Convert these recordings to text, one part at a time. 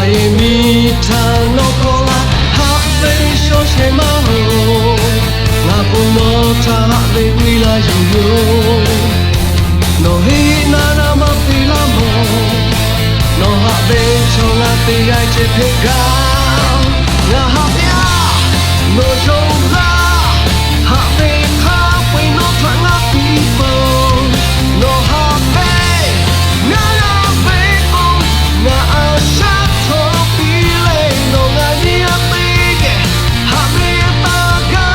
mi ta no kola ha ve sho she ma ho nga pu no ta ve wi la yu yo no hi na na ma pi la mo no ha ve cho nga ti ai che phe ga nga ha pya no so la ha ve kha we no twa nga pi po no ha ve nga na ve ko nga a sha to pi le no nga ni a pi ke ha ve ta ga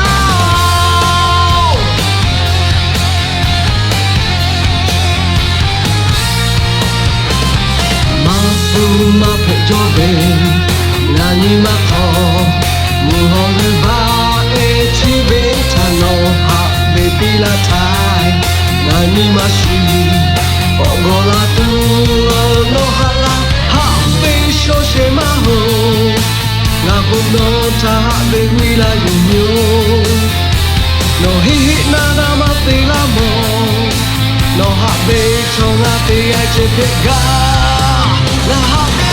ma pu ma phe jo ve nga ni ma ho mu ho le ba e chi ve ta no ha ve pi la thai nga ni ma shi o go la tu no ha la ha ve sho she ma ho nga pu no ta ve wi la yu nyo no hi hi na na ma ti la mo no ha ve cho nga ti ai che phe ga la ha